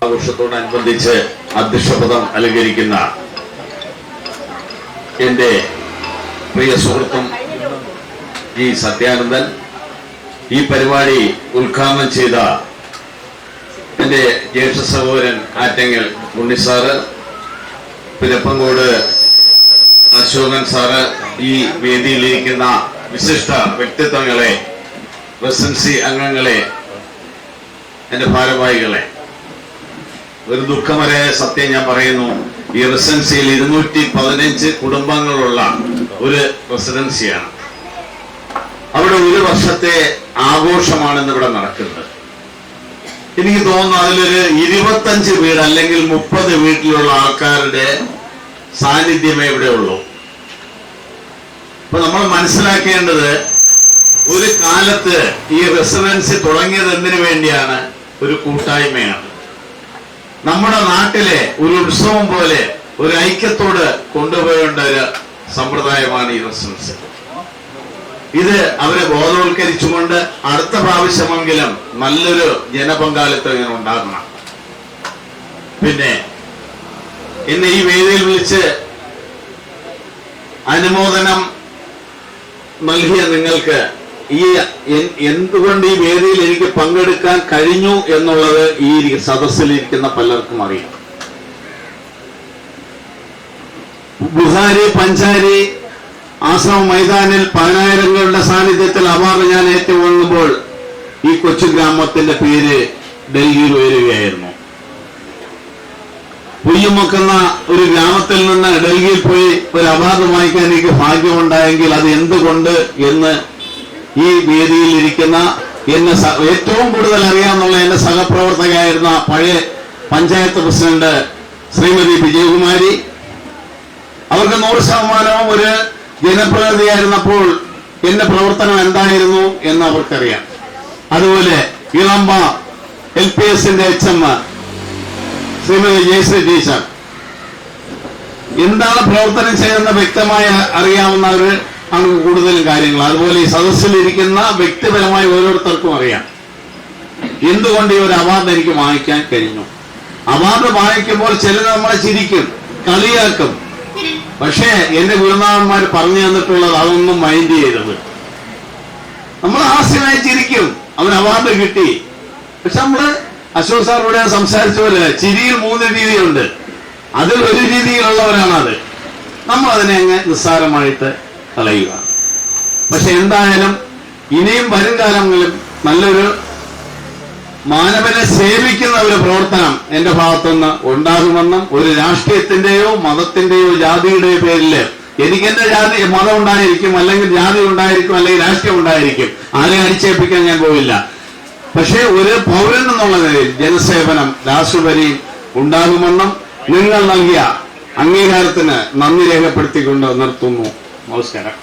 ആഘോഷത്തോടനുബന്ധിച്ച് അധ്യക്ഷപദം അലങ്കരിക്കുന്ന എന്റെ പ്രിയ സുഹൃത്തും ജി സത്യാനന്ദൻ, ഈ പരിപാടി ഉദ്ഘാടനം ചെയ്ത എന്റെ ജ്യേഷ്ഠ സഹോദരൻ ആറ്റങ്ങൽ ഉണ്ണിസാറ്, പിരപ്പങ്കോട് അശോകൻ സാറ്, ഈ വേദിയിലിരിക്കുന്ന വിശിഷ്ട വ്യക്തിത്വങ്ങളെ, റെസിഡൻസി അംഗങ്ങളെ, എന്റെ ഭാരവാഹികളെ, ഒരു ദുഃഖമരായ സത്യം ഞാൻ പറയുന്നു. ഈ റെസിഡൻസിയിൽ 215 കുടുംബങ്ങളുള്ള ഒരു റെസിഡൻസിയാണ്. അവിടെ ഒരു വർഷത്തെ ആഘോഷമാണ് ഇവിടെ നടക്കുന്നത്. എനിക്ക് തോന്നുന്നു അതിലൊരു 25 വീട് അല്ലെങ്കിൽ 30 വീട്ടിലുള്ള ആൾക്കാരുടെ സാന്നിധ്യമേ ഇവിടെ ഉള്ളൂ. അപ്പൊ നമ്മൾ മനസ്സിലാക്കേണ്ടത്, ഒരു കാലത്ത് ഈ റെസിഡൻസി തുടങ്ങിയത് എന്തിനു വേണ്ടിയാണ്? ഒരു കൂട്ടായ്മയാണ്. നമ്മുടെ നാട്ടിലെ ഒരു ഉത്സവം പോലെ ഒരു ഐക്യത്തോട് കൊണ്ടുപോകേണ്ട ഒരു സമ്പ്രദായമാണ് ഈ റെസിഡൻസി. ഇത് അവരെ ബോധവൽക്കരിച്ചുകൊണ്ട് അടുത്ത പ്രാവശ്യമെങ്കിലും നല്ലൊരു ജനപങ്കാളിത്തം ഇങ്ങനെ ഉണ്ടാകണം. പിന്നെ ഇന്ന് ഈ വേദിയിൽ വിളിച്ച് അനുമോദനം നൽകിയ നിങ്ങൾക്ക് എന്തുകൊണ്ട് ഈ വേദിയിൽ എനിക്ക് പങ്കെടുക്കാൻ കഴിഞ്ഞു എന്നുള്ളത് ഈ സദസ്സിലിരിക്കുന്ന പലർക്കും അറിയാം. ബുഹാരി പഞ്ചാരി ആശ്രമ മൈതാനിൽ 10,000ങ്ങളുടെ സാന്നിധ്യത്തിൽ അവാർഡ് ഞാൻ ഏറ്റുവാങ്ങുമ്പോൾ ഈ കൊച്ചു ഗ്രാമത്തിന്റെ പേര് ഡൽഹിയിൽ ഉയരുകയായിരുന്നു. പുയ്യുമൊക്കുന്ന ഒരു ഗ്രാമത്തിൽ നിന്ന് ഡൽഹിയിൽ പോയി ഒരു അവാർഡ് വാങ്ങിക്കാൻ എനിക്ക് ഭാഗ്യമുണ്ടായെങ്കിൽ അത് എന്തുകൊണ്ട് എന്ന് ഈ വേദിയിൽ ഇരിക്കുന്ന എന്നെ ഏറ്റവും കൂടുതൽ അറിയാമെന്നുള്ള എന്റെ സഹപ്രവർത്തകയായിരുന്ന പഴയ പഞ്ചായത്ത് പ്രസിഡന്റ് ശ്രീമതി വിജയകുമാരി, അവർക്ക് 100% ഒരു ജനപ്രതിനിധിയായിരുന്നപ്പോൾ എന്റെ പ്രവർത്തനം എന്തായിരുന്നു എന്ന് അവർക്കറിയാം. അതുപോലെ ഇളമ്പ LPSന്റെ HM ശ്രീമതി ജയശ്രീ ടീച്ചർ എന്താണ് പ്രവർത്തനം ചെയ്യുന്ന വ്യക്തമായി അറിയാവുന്നവർ ആണ് കൂടുതലും കാര്യങ്ങൾ. അതുപോലെ ഈ സദസ്സിലിരിക്കുന്ന വ്യക്തിപരമായി ഓരോരുത്തർക്കും അറിയാം എന്തുകൊണ്ട് ഈ ഒരു അവാർഡ് എനിക്ക് വാങ്ങിക്കാൻ കഴിഞ്ഞു. അവാർഡ് വാങ്ങിക്കുമ്പോൾ ചിലർ നമ്മളെ ചിരിക്കും, കളിയാക്കും. പക്ഷേ എന്റെ ഗുരുനാഥന്മാർ പറഞ്ഞു തന്നിട്ടുള്ളത് അതൊന്നും മൈൻഡ് ചെയ്തത്. നമ്മൾ ഹാസ്യമായി ചിരിക്കും, അവന് അവാർഡ് കിട്ടി. പക്ഷെ നമ്മള് അശോക് സാർ ഇവിടെ സംസാരിച്ച പോലെ ചിരിയിൽ 3 രീതിയുണ്ട്. അതിൽ ഒരു രീതിയിലുള്ളവരാണ് അത്. നമ്മൾ അതിനെ അങ്ങ് നിസ്സാരമായിട്ട് കളയുക. പക്ഷെ എന്തായാലും ഇനിയും വരും കാലങ്ങളിലും നല്ലൊരു മാനവനെ സേവിക്കുന്ന ഒരു പ്രവർത്തനം എന്റെ ഭാഗത്തുനിന്ന് ഉണ്ടാകുമെന്നും, ഒരു രാഷ്ട്രീയത്തിന്റെയോ മതത്തിന്റെയോ ജാതിയുടെയോ പേരിൽ എനിക്ക് എന്റെ ജാതി മതം ഉണ്ടായിരിക്കും, അല്ലെങ്കിൽ ജാതി ഉണ്ടായിരിക്കും, അല്ലെങ്കിൽ രാഷ്ട്രീയം ഉണ്ടായിരിക്കും, ആരെ അടിച്ചേൽപ്പിക്കാൻ ഞാൻ പോവില്ല. പക്ഷെ ഒരു പൗരൻ എന്നുള്ള നിലയിൽ ജനസേവനം രാഷ്ട്രപതി ഉണ്ടാകുമെന്നും നിങ്ങൾ നൽകിയ അംഗീകാരത്തിന് നന്ദി രേഖപ്പെടുത്തിക്കൊണ്ട് നിർത്തുന്നു. നമസ്കാരം.